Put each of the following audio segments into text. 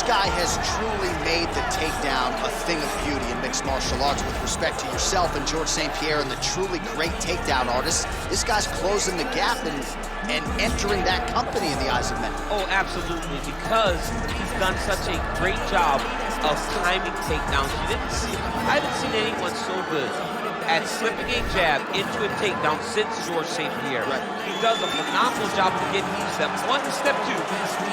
This guy has truly made the takedown a thing of beauty in mixed martial arts. With respect to yourself and George St. Pierre and the truly great takedown artists, this guy's closing the gap and entering that company in the eyes of many. Oh, absolutely, because he's done such a great job of timing takedowns. I haven't seen anyone so good at slipping a jab into a takedown since George St. Pierre. Right. He does a phenomenal job of getting step one to step two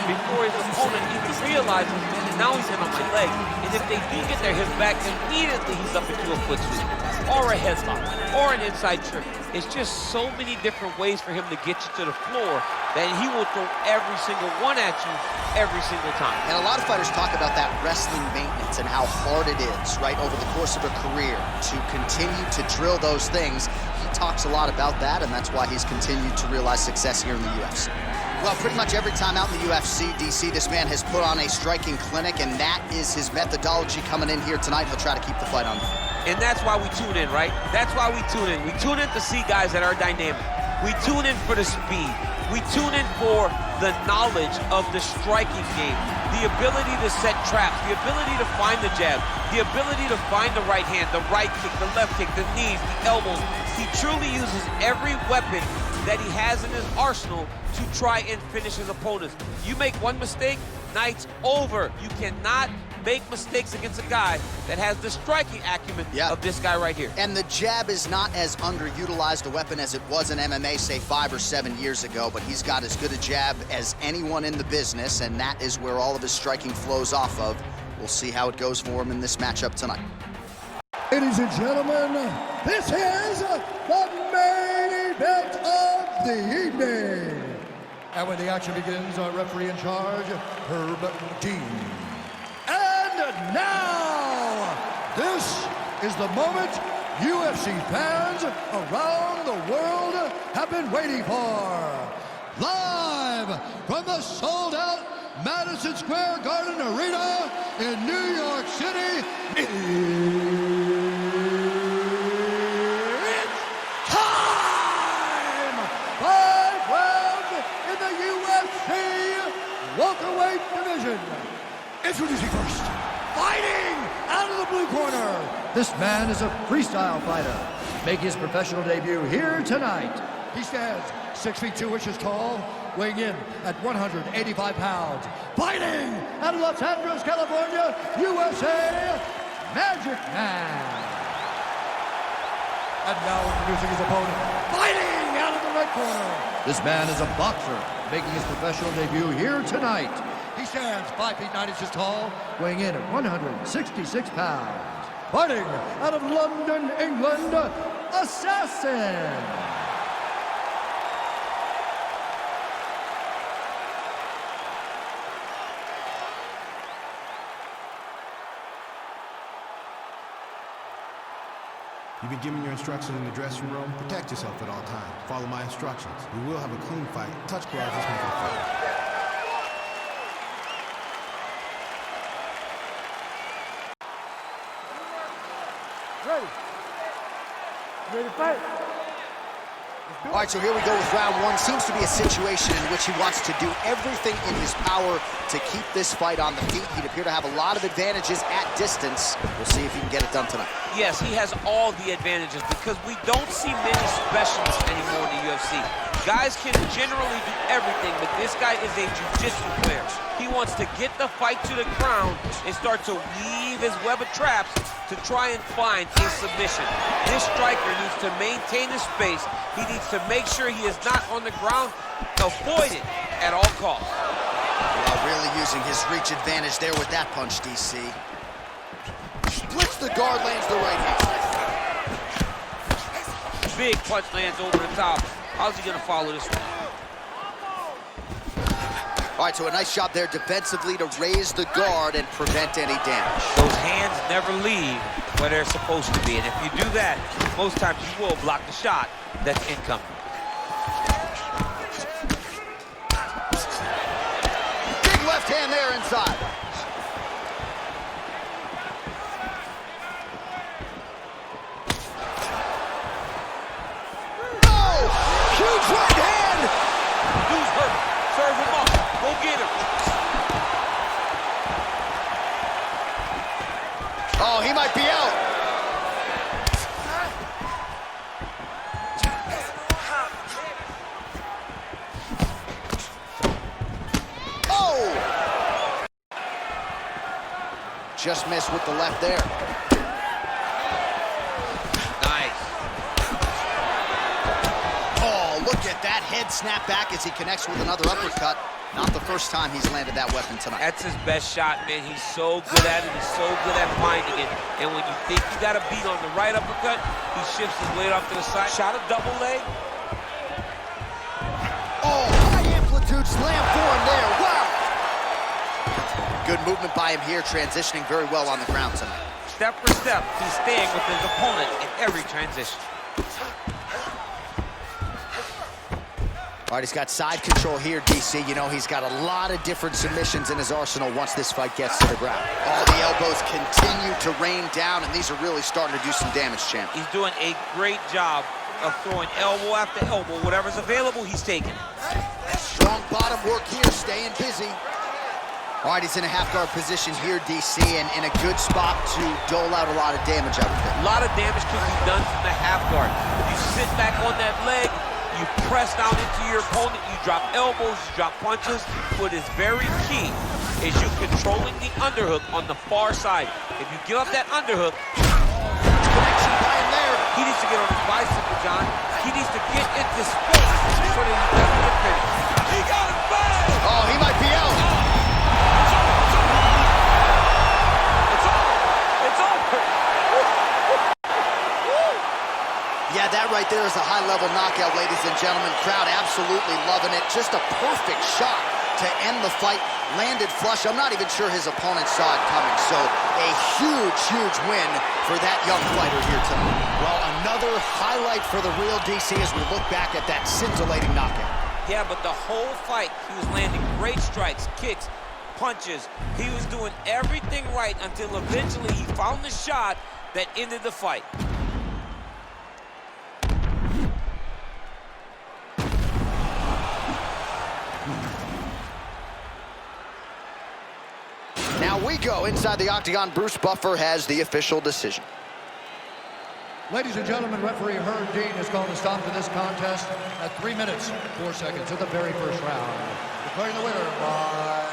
before his opponent even realizes now he's in on my leg. And if they do get their hips back, immediately he's up into a foot sweep, or a headlock, or an inside trick. It's just so many different ways for him to get you to the floor that he will throw every single one at you every single time. And a lot of fighters talk about that wrestling maintenance and how hard it is, right, over the course of a career to continue to drill those things. He talks a lot about that, and that's why he's continued to realize success here in the UFC. Well, pretty much every time out in the UFC, DC, this man has put on a striking clinic, and that is his methodology coming in here tonight. He'll try to keep the fight on. And that's why we tune in, right? That's why we tune in. We tune in to see guys that are dynamic. We tune in for the speed. We tune in for the knowledge of the striking game, the ability to set traps, the ability to find the jab, the ability to find the right hand, the right kick, the left kick, the knees, the elbows. He truly uses every weapon that he has in his arsenal to try and finish his opponents. You make one mistake, night's over. You cannot make mistakes against a guy that has the striking acumen of this guy right here. And the jab is not as underutilized a weapon as it was in MMA, say 5 or 7 years ago, but he's got as good a jab as anyone in the business, and that is where all of his striking flows off of. We'll see how it goes for him in this matchup tonight. Ladies and gentlemen, this is the main event of the evening. And when the action begins, our referee in charge, Herb Dean. And now, this is the moment UFC fans around the world have been waiting for. Live from the sold-out Madison Square Garden Arena in New York City, it's time! 5 rounds in the UFC welterweight division. Introducing first, fighting out of the blue corner. This man is a freestyle fighter, making his professional debut here tonight. He stands 6 feet 2 inches tall, weighing in at 185 pounds. Fighting out of Los Angeles, California, USA, Magic Man. And now introducing his opponent, fighting out of the red corner. This man is a boxer, making his professional debut here tonight. He stands 5 feet 9 inches tall, weighing in at 166 pounds. Fighting out of London, England, Assassin. You've been given your instructions in the dressing room. Protect yourself at all times. Follow my instructions. We will have a clean fight. Touch gloves, let's make it a fight. Ready to fight? All right, so here we go with round one. Seems to be a situation in which he wants to do everything in his power to keep this fight on the feet. He'd appear to have a lot of advantages at distance. We'll see if he can get it done tonight. Yes, he has all the advantages because we don't see many specialists anymore in the UFC. Guys can generally do everything, but this guy is a jiu-jitsu player. He wants to get the fight to the ground and start to weave his web of traps to try and find a submission. This striker needs to maintain his space. He needs to make sure he is not on the ground. Avoid it at all costs. Well, really using his reach advantage there with that punch, DC. Splits the guard, lands the right hand. Big punch lands over the top. How's he gonna follow this one? All right, so a nice job there defensively to raise the guard and prevent any damage. Those hands never leave where they're supposed to be, and if you do that, most times you will block the shot that's incoming. Big left hand there inside. Oh, huge right hand. Dude's hurt. Serve him up. Go get him. just missed with the left there. Nice. Oh, look at that head snap back as he connects with another uppercut. Not the first time he's landed that weapon tonight. That's his best shot, man. He's so good at it. He's so good at finding it. And when you think you got a beat on the right uppercut, he shifts his weight off to the side. Shot a double leg. Oh, high amplitude slam for him there. Wow. Good movement by him here, transitioning very well on the ground tonight. Step for step, he's staying with his opponent in every transition. All right, he's got side control here, DC. You know, he's got a lot of different submissions in his arsenal once this fight gets to the ground. All the elbows continue to rain down, and these are really starting to do some damage, champ. He's doing a great job of throwing elbow after elbow. Whatever's available, he's taking. Strong bottom work here, staying busy. All right, he's in a half guard position here, DC, and in a good spot to dole out a lot of damage out of it. A lot of damage can be done from the half guard. You sit back on that leg, you press down into your opponent, you drop elbows, you drop punches. What is very key is you controlling the underhook on the far side. If you give up that underhook, Connection by him there. he needs to get on his bicycle, John. He needs to get into space so that he doesn't get finished. He got him back! Oh, he might be out. It's over! Yeah, that right there is a high-level knockout, ladies and gentlemen. Crowd absolutely loving it. Just a perfect shot to end the fight. Landed flush. I'm not even sure his opponent saw it coming. So a huge, huge win for that young fighter here tonight. Well, another highlight for the real DC as we look back at that scintillating knockout. Yeah, but the whole fight, he was landing great strikes, kicks, punches. He was doing everything right until eventually he found the shot that ended the fight. Now we go inside the octagon. Bruce Buffer has the official decision. Ladies and gentlemen, referee Herb Dean has called a stop to this contest at 3 minutes, 4 seconds of the very first round. Declaring the winner by